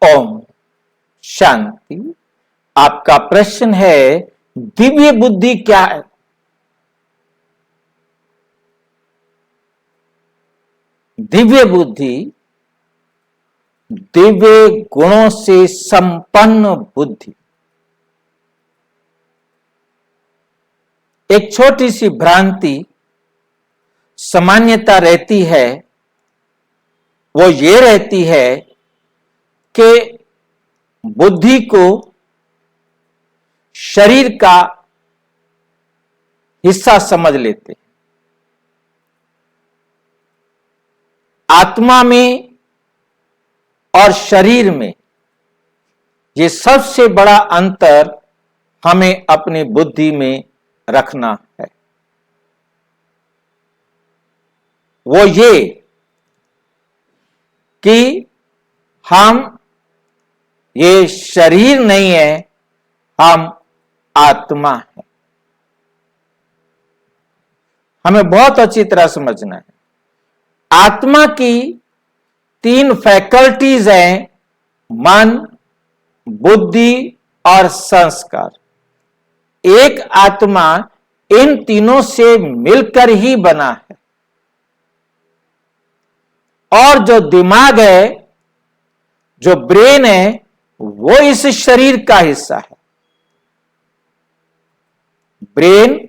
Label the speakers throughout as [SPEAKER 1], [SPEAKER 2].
[SPEAKER 1] ओम शांति। आपका प्रश्न है दिव्य बुद्धि क्या है? दिव्य बुद्धि दिव्य गुणों से संपन्न बुद्धि। एक छोटी सी भ्रांति सामान्यता रहती है, वो ये रहती है कि बुद्धि को शरीर का हिस्सा समझ लेते हैं। आत्मा में और शरीर में ये सबसे बड़ा अंतर हमें अपनी बुद्धि में रखना है। वो ये कि हम ये शरीर नहीं है, हम आत्मा है। हमें बहुत अच्छी तरह समझना है। आत्मा की 3 फैकल्टीज हैं, मन, बुद्धि और संस्कार। एक आत्मा इन तीनों से मिलकर ही बना है। और जो दिमाग है, जो ब्रेन है, वो इस शरीर का हिस्सा है। ब्रेन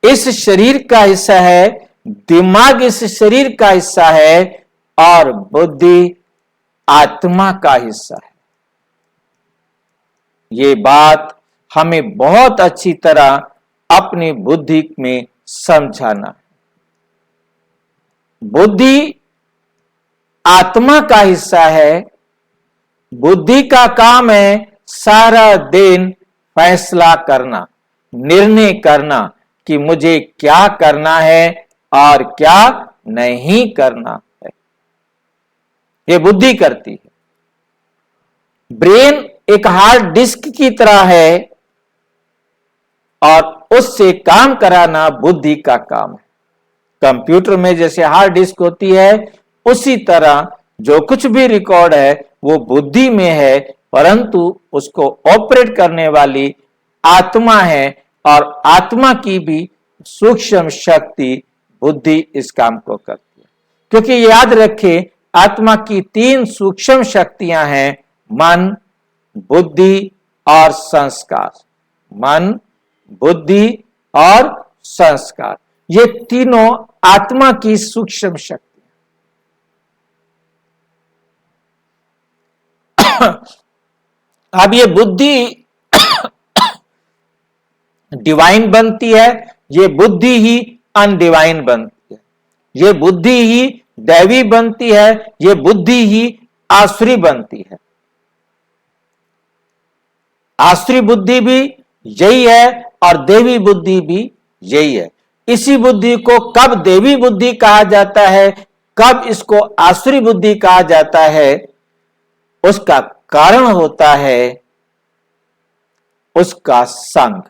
[SPEAKER 1] इस शरीर का हिस्सा है, दिमाग इस शरीर का हिस्सा है और बुद्धि आत्मा का हिस्सा है। ये बात हमें बहुत अच्छी तरह अपनी बुद्धि में समझाना है। बुद्धि आत्मा का हिस्सा है। बुद्धि का काम है सारा दिन फैसला करना, निर्णय करना कि मुझे क्या करना है और क्या नहीं करना है। ये बुद्धि करती है। ब्रेन एक हार्ड डिस्क की तरह है और उससे काम कराना बुद्धि का काम है। कंप्यूटर में जैसे हार्ड डिस्क होती है, उसी तरह जो कुछ भी रिकॉर्ड है वो बुद्धि में है, परंतु उसको ऑपरेट करने वाली आत्मा है और आत्मा की भी सूक्ष्म शक्ति बुद्धि इस काम को करती है। क्योंकि याद रखें, आत्मा की 3 सूक्ष्म शक्तियां हैं, मन, बुद्धि और संस्कार। मन, बुद्धि और संस्कार, ये तीनों आत्मा की सूक्ष्म शक्ति। अब ये बुद्धि डिवाइन बनती है, ये बुद्धि ही अनडिवाइन बनती है। ये बुद्धि ही दैवी बनती है, ये बुद्धि ही आसुरी बनती है। आसुरी बुद्धि भी यही है और देवी बुद्धि भी यही है। इसी बुद्धि को कब देवी बुद्धि कहा जाता है, कब इसको आसुरी बुद्धि कहा जाता है, उसका कारण होता है उसका संग।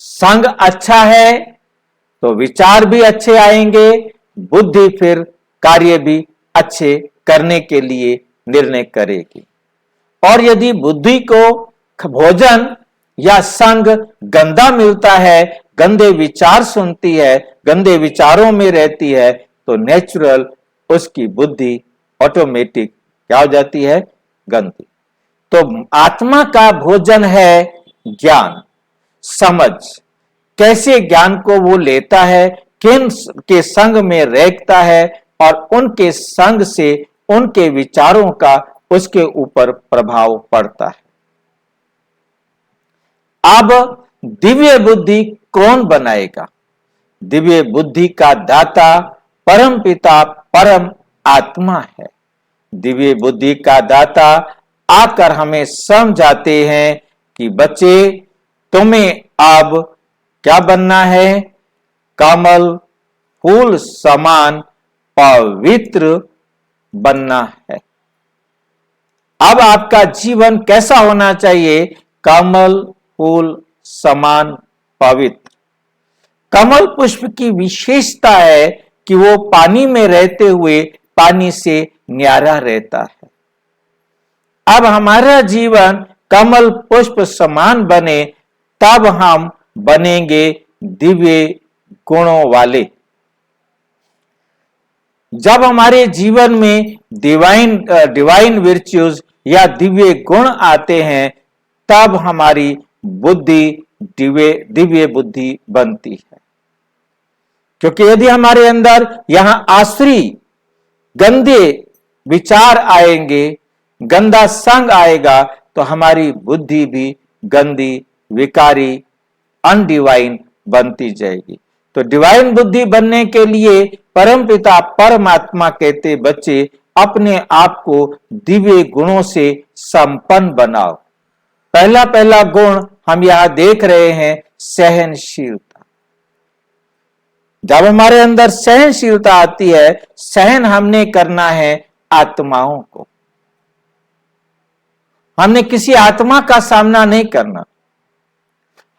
[SPEAKER 1] संग अच्छा है तो विचार भी अच्छे आएंगे, बुद्धि फिर कार्य भी अच्छे करने के लिए निर्णय करेगी। और यदि बुद्धि को भोजन या संग गंदा मिलता है, गंदे विचार सुनती है, गंदे विचारों में रहती है, तो नेचुरल उसकी बुद्धि ऑटोमेटिक क्या हो जाती है? गंदी। तो आत्मा का भोजन है ज्ञान, समझ। कैसे ज्ञान को वो लेता है, किन के संग में रहता है और उनके संग से उनके विचारों का उसके ऊपर प्रभाव पड़ता है। अब दिव्य बुद्धि कौन बनाएगा? दिव्य बुद्धि का दाता परम पिता परम आत्मा है। दिव्य बुद्धि का दाता आकर हमें समझाते हैं कि बच्चे, तुम्हें अब क्या बनना है? कमल फूल समान पवित्र बनना है। अब आपका जीवन कैसा होना चाहिए? कमल फूल समान पवित्र। कमल पुष्प की विशेषता है कि वो पानी में रहते हुए पानी से न्यारा रहता है। अब हमारा जीवन कमल पुष्प समान बने, तब हम बनेंगे दिव्य गुणों वाले। जब हमारे जीवन में डिवाइन वर्च्यूज या दिव्य गुण आते हैं, तब हमारी बुद्धि दिव्य बुद्धि बनती है। क्योंकि यदि हमारे अंदर यहां आसुरी गंदे विचार आएंगे, गंदा संग आएगा, तो हमारी बुद्धि भी गंदी, विकारी, अनडिवाइन बनती जाएगी। तो डिवाइन बुद्धि बनने के लिए परमपिता परमात्मा कहते, बच्चे अपने आप को दिव्य गुणों से संपन्न बनाओ। पहला गुण हम यहां देख रहे हैं, सहनशीलता। जब हमारे अंदर सहनशीलता आती है, सहन हमने करना है आत्माओं को। हमने किसी आत्मा का सामना नहीं करना,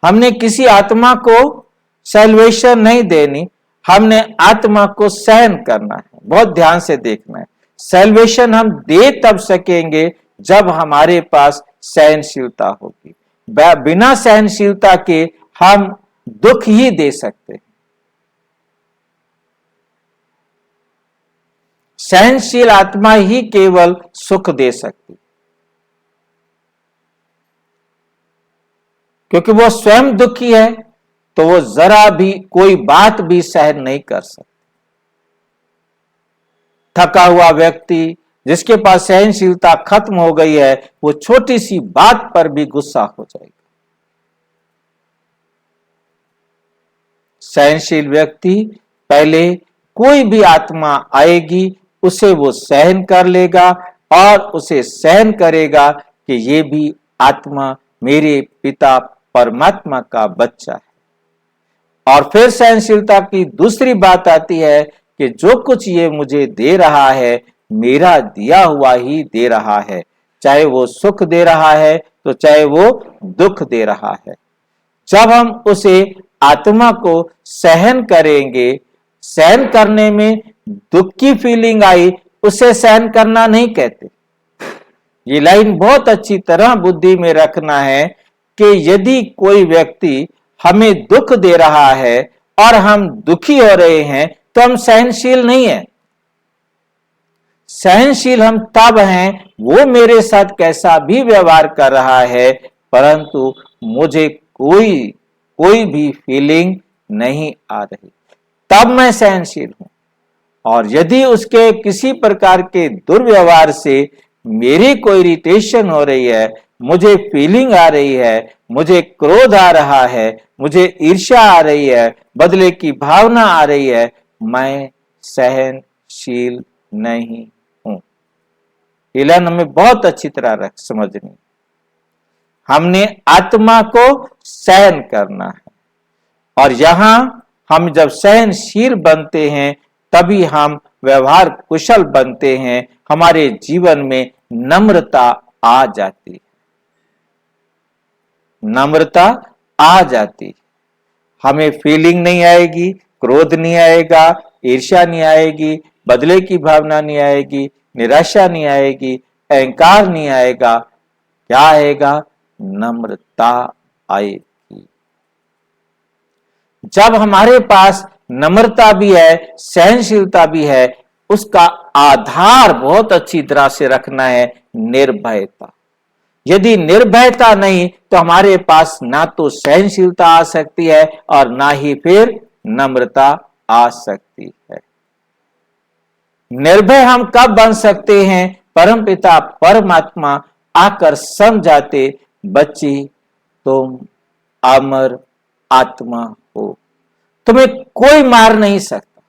[SPEAKER 1] हमने किसी आत्मा को सैल्वेशन नहीं देनी, हमने आत्मा को सहन करना है। बहुत ध्यान से देखना है। सैल्वेशन हम दे तब सकेंगे जब हमारे पास सहनशीलता होगी। बिना सहनशीलता के हम दुख ही दे सकते हैं। सहनशील आत्मा ही केवल सुख दे सकती, क्योंकि वो स्वयं दुखी है, तो वो जरा भी कोई बात भी सहन नहीं कर सकता। थका हुआ व्यक्ति जिसके पास सहनशीलता खत्म हो गई है, वो छोटी सी बात पर भी गुस्सा हो जाएगा। सहनशील व्यक्ति पहले कोई भी आत्मा आएगी, उसे वो सहन कर लेगा और उसे सहन करेगा कि ये भी आत्मा मेरे पिता परमात्मा का बच्चा है। और फिर सहनशीलता की दूसरी बात आती है कि जो कुछ ये मुझे दे रहा है, मेरा दिया हुआ ही दे रहा है, चाहे वो सुख दे रहा है तो चाहे वो दुख दे रहा है। जब हम उसे आत्मा को सहन करेंगे, सहन करने में दुख की फीलिंग आई, उसे सहन करना नहीं कहते। ये लाइन बहुत अच्छी तरह बुद्धि में रखना है कि यदि कोई व्यक्ति हमें दुख दे रहा है और हम दुखी हो रहे हैं, तो हम सहनशील नहीं है। सहनशील हम तब हैं, वो मेरे साथ कैसा भी व्यवहार कर रहा है, परंतु मुझे कोई भी फीलिंग नहीं आ रही, तब मैं सहनशील हूं। और यदि उसके किसी प्रकार के दुर्व्यवहार से मेरी कोई इरिटेशन हो रही है, मुझे फीलिंग आ रही है, मुझे क्रोध आ रहा है, मुझे ईर्ष्या आ रही है, बदले की भावना आ रही है, मैं सहनशील नहीं हूं। ये लाइन हमें बहुत अच्छी तरह समझनी। हमने आत्मा को सहन करना है, और यहां हम जब सहनशील बनते हैं, तभी हम व्यवहार कुशल बनते हैं। हमारे जीवन में नम्रता आ जाती है, नम्रता आ जाती, हमें फीलिंग नहीं आएगी, क्रोध नहीं आएगा, ईर्ष्या नहीं आएगी, बदले की भावना नहीं आएगी, निराशा नहीं आएगी, अहंकार नहीं आएगा। क्या आएगा? नम्रता आएगी। जब हमारे पास नम्रता भी है, सहनशीलता भी है, उसका आधार बहुत अच्छी तरह से रखना है निर्भयता। यदि निर्भयता नहीं, तो हमारे पास ना तो सहनशीलता आ सकती है और ना ही फिर नम्रता आ सकती है। निर्भय हम कब बन सकते हैं? परमपिता परमात्मा आकर समझाते, बच्ची तुम अमर आत्मा हो, तुम्हें कोई मार नहीं सकता,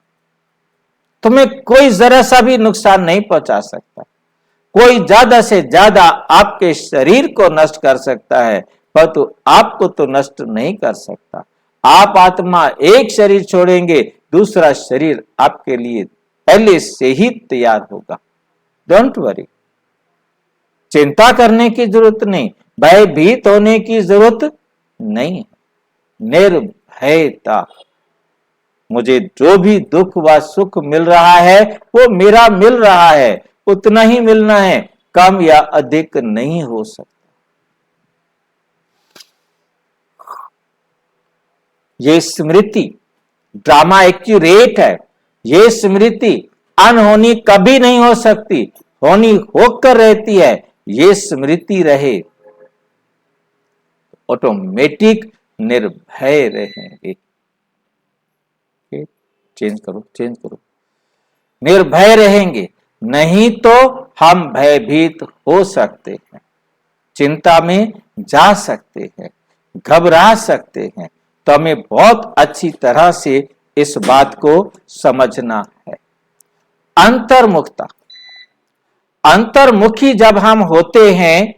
[SPEAKER 1] तुम्हें कोई जरा सा भी नुकसान नहीं पहुंचा सकता। कोई ज्यादा से ज्यादा आपके शरीर को नष्ट कर सकता है, परंतु आपको तो नष्ट नहीं कर सकता। आप आत्मा एक शरीर छोड़ेंगे, दूसरा शरीर आपके लिए पहले से ही तैयार होगा। डोंट वरी, चिंता करने की जरूरत नहीं, भयभीत होने की जरूरत नहीं। निर्भयता, मुझे जो भी दुख व सुख मिल रहा है वो मेरा मिल रहा है, उतना ही मिलना है, कम या अधिक नहीं हो सकता। ये स्मृति ड्रामा एक्यूरेट है। ये स्मृति अनहोनी कभी नहीं हो सकती, होनी होकर रहती है। ये स्मृति रहे, ऑटोमेटिक निर्भय रहेंगे। चेंज करो। निर्भय रहेंगे, नहीं तो हम भयभीत हो सकते हैं, चिंता में जा सकते हैं, घबरा सकते हैं। तो हमें बहुत अच्छी तरह से इस बात को समझना है। अंतर्मुखता, अंतर्मुखी जब हम होते हैं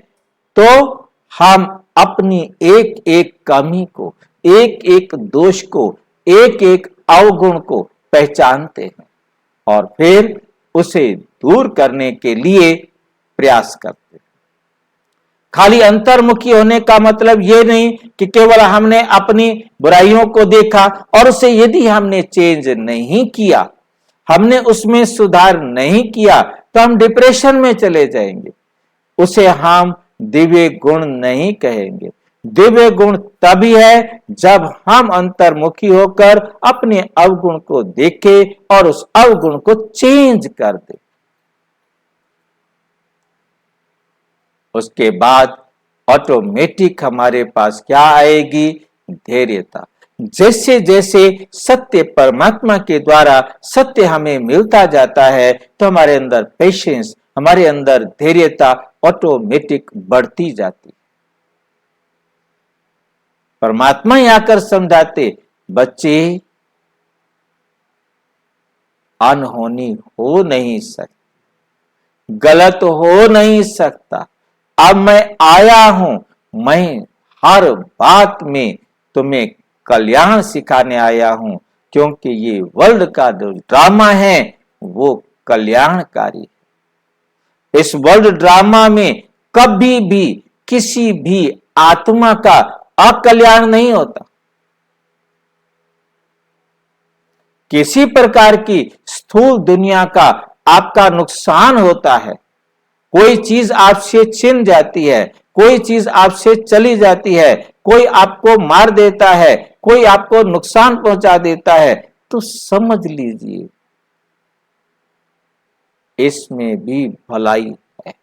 [SPEAKER 1] तो हम अपनी एक एक कमी को, एक एक दोष को, एक एक अवगुण को पहचानते हैं और फिर उसे दूर करने के लिए प्रयास करते हैं। खाली अंतर्मुखी होने का मतलब यह नहीं कि केवल हमने अपनी बुराइयों को देखा और उसे यदि हमने चेंज नहीं किया, हमने उसमें सुधार नहीं किया, तो हम डिप्रेशन में चले जाएंगे। उसे हम दिव्य गुण नहीं कहेंगे। दिव्य गुण तभी है जब हम अंतर्मुखी होकर अपने अवगुण को देखें और उस अवगुण को चेंज कर दें। उसके बाद ऑटोमेटिक हमारे पास क्या आएगी? धैर्यता। जैसे जैसे सत्य परमात्मा के द्वारा सत्य हमें मिलता जाता है तो हमारे अंदर पेशेंस, हमारे अंदर धैर्यता ऑटोमेटिक बढ़ती जाती। परमात्मा ही आकर समझाते, बच्चे अनहोनी हो नहीं सकती, गलत हो नहीं सकता। अब मैं आया हूं, मैं हर बात में तुम्हें कल्याण सिखाने आया हूं, क्योंकि ये वर्ल्ड का जो ड्रामा है वो कल्याणकारी है। इस वर्ल्ड ड्रामा में कभी भी किसी भी आत्मा का अकल्याण नहीं होता। किसी प्रकार की स्थूल दुनिया का आपका नुकसान होता है, कोई चीज आपसे छिन जाती है, कोई चीज आपसे चली जाती है, कोई आपको मार देता है, कोई आपको नुकसान पहुंचा देता है, तो समझ लीजिए इसमें भी भलाई है,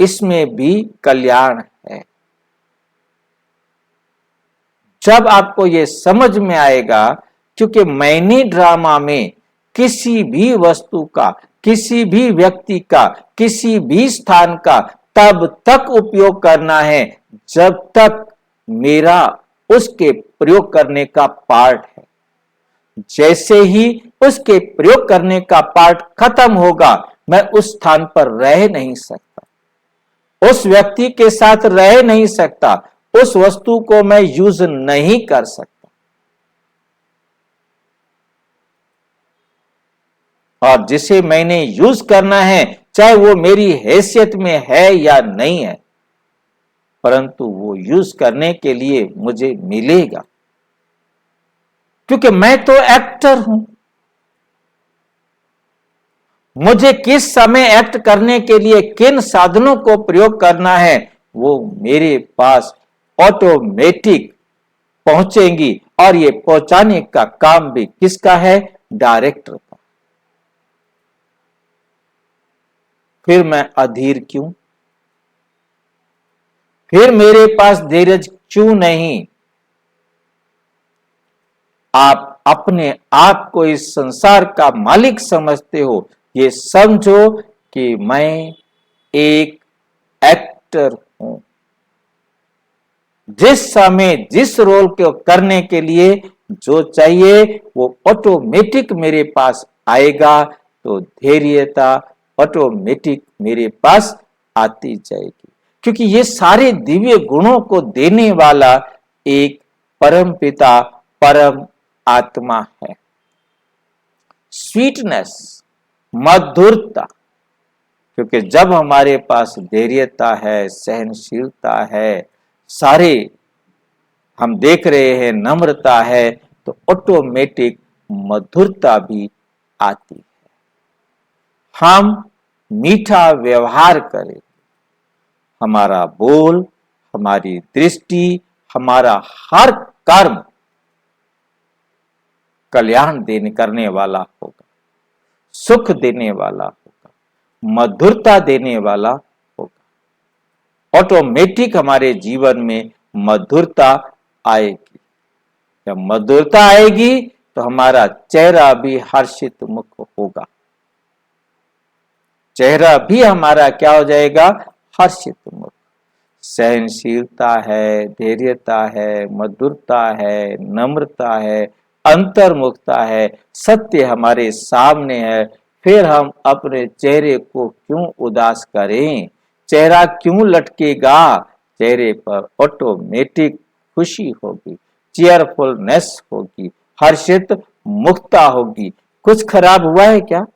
[SPEAKER 1] इसमें भी कल्याण है। जब आपको यह समझ में आएगा, क्योंकि मैंने ड्रामा में किसी भी वस्तु का, किसी भी व्यक्ति का, किसी भी स्थान का तब तक उपयोग करना है जब तक मेरा उसके प्रयोग करने का पार्ट है। जैसे ही उसके प्रयोग करने का पार्ट खत्म होगा, मैं उस स्थान पर रह नहीं सकता, उस व्यक्ति के साथ रह नहीं सकता, उस वस्तु को मैं यूज नहीं कर सकता। और जिसे मैंने यूज करना है, चाहे वो मेरी हैसियत में है या नहीं है, परंतु वो यूज करने के लिए मुझे मिलेगा, क्योंकि मैं तो एक्टर हूं। मुझे किस समय एक्ट करने के लिए किन साधनों को प्रयोग करना है, वो मेरे पास ऑटोमेटिक पहुंचेंगी। और ये पहुंचाने का काम भी किसका है? डायरेक्टर का। फिर मैं अधीर क्यों? फिर मेरे पास धैर्य क्यों नहीं? आप अपने आप को इस संसार का मालिक समझते हो, ये समझो कि मैं एक एक्टर हूं। जिस समय जिस रोल को करने के लिए जो चाहिए वो ऑटोमेटिक मेरे पास आएगा, तो धैर्यता ऑटोमेटिक मेरे पास आती जाएगी। क्योंकि ये सारे दिव्य गुणों को देने वाला एक परम पिता, परम आत्मा है। स्वीटनेस, मधुरता, क्योंकि जब हमारे पास धैर्यता है, सहनशीलता है, सारे हम देख रहे हैं, नम्रता है, तो ऑटोमेटिक मधुरता भी आती है। हम मीठा व्यवहार करें, हमारा बोल, हमारी दृष्टि, हमारा हर कर्म कल्याण देने करने वाला होगा, सुख देने वाला होगा, मधुरता देने वाला होगा। ऑटोमेटिक हमारे जीवन में मधुरता आएगी। जब मधुरता आएगी तो हमारा चेहरा भी हर्षित मुख होगा, चेहरा भी हमारा क्या हो जाएगा, हर्षित मुख। सहनशीलता है, धैर्यता है, मधुरता है, नम्रता है, अंतर्मुखता है, सत्य हमारे सामने है, फिर हम अपने चेहरे को क्यों उदास करें, चेहरा क्यों लटकेगा, चेहरे पर ऑटोमेटिक खुशी होगी, चीयरफुलनेस होगी, हर्षित मुक्ता होगी। कुछ खराब हुआ है क्या,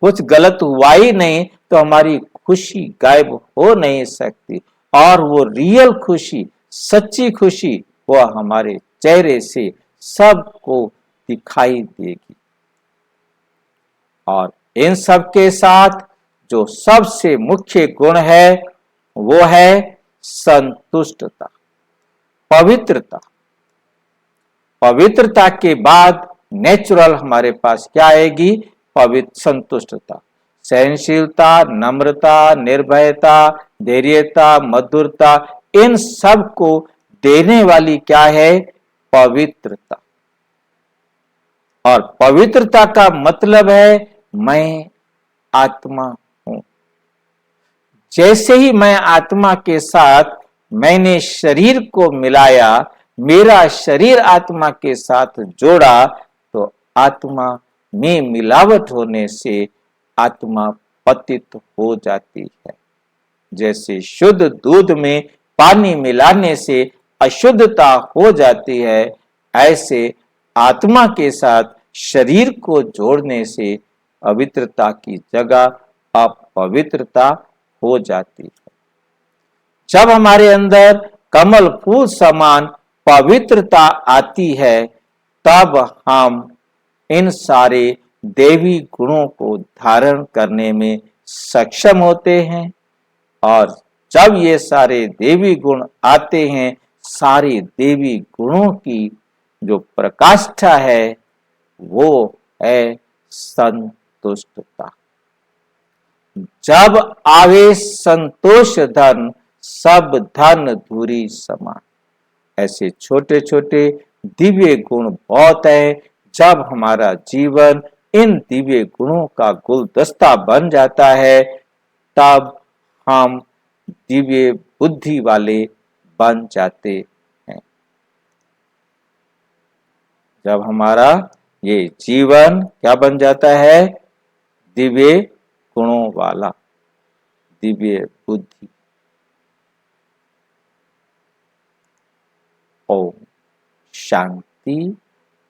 [SPEAKER 1] कुछ गलत हुआ ही नहीं तो हमारी खुशी गायब हो नहीं सकती, और वो रियल खुशी, सच्ची खुशी वो हमारे चेहरे से सबको दिखाई देगी। और इन सब के साथ जो सबसे मुख्य गुण है वो है संतुष्टता, पवित्रता। पवित्रता के बाद नेचुरल हमारे पास क्या आएगी, पवित्र संतुष्टता, सहनशीलता, नम्रता, निर्भयता, धैर्यता, मधुरता, इन सब को देने वाली क्या है, पवित्रता। और पवित्रता का मतलब है मैं आत्मा हूं। जैसे ही मैं आत्मा के साथ मैंने शरीर को मिलाया, मेरा शरीर आत्मा के साथ जोड़ा, तो आत्मा में मिलावट होने से आत्मा पतित हो जाती है। जैसे शुद्ध दूध में पानी मिलाने से अशुद्धता हो जाती है, ऐसे आत्मा के साथ शरीर को जोड़ने से पवित्रता की जगह अपवित्रता हो जाती है। जब हमारे अंदर कमल फूल समान पवित्रता आती है, तब हम इन सारे देवी गुणों को धारण करने में सक्षम होते हैं। और जब ये सारे देवी गुण आते हैं, सारे देवी गुणों की जो प्रकाष्ठा है वो है संतुष्टता। जब आवे संतोष धन, सब धन धूरी समान। ऐसे छोटे छोटे दिव्य गुण बहुत है। जब हमारा जीवन इन दिव्य गुणों का गुलदस्ता बन जाता है, तब हम दिव्य बुद्धि वाले बन जाते हैं। जब हमारा ये जीवन क्या बन जाता है, दिव्य गुणों वाला, दिव्य बुद्धि। ओम शांति।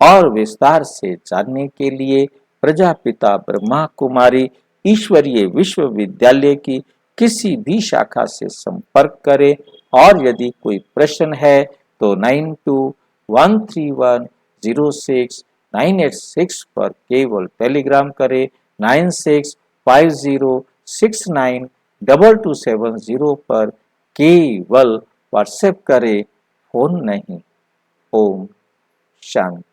[SPEAKER 1] और विस्तार से जानने के लिए प्रजापिता ब्रह्मा कुमारी ईश्वरीय विश्वविद्यालय की किसी भी शाखा से संपर्क करें। और यदि कोई प्रश्न है तो 9213106986 पर केवल टेलीग्राम करें। 9650692270 पर केवल व्हाट्सएप करें, फोन नहीं। ओम शांति।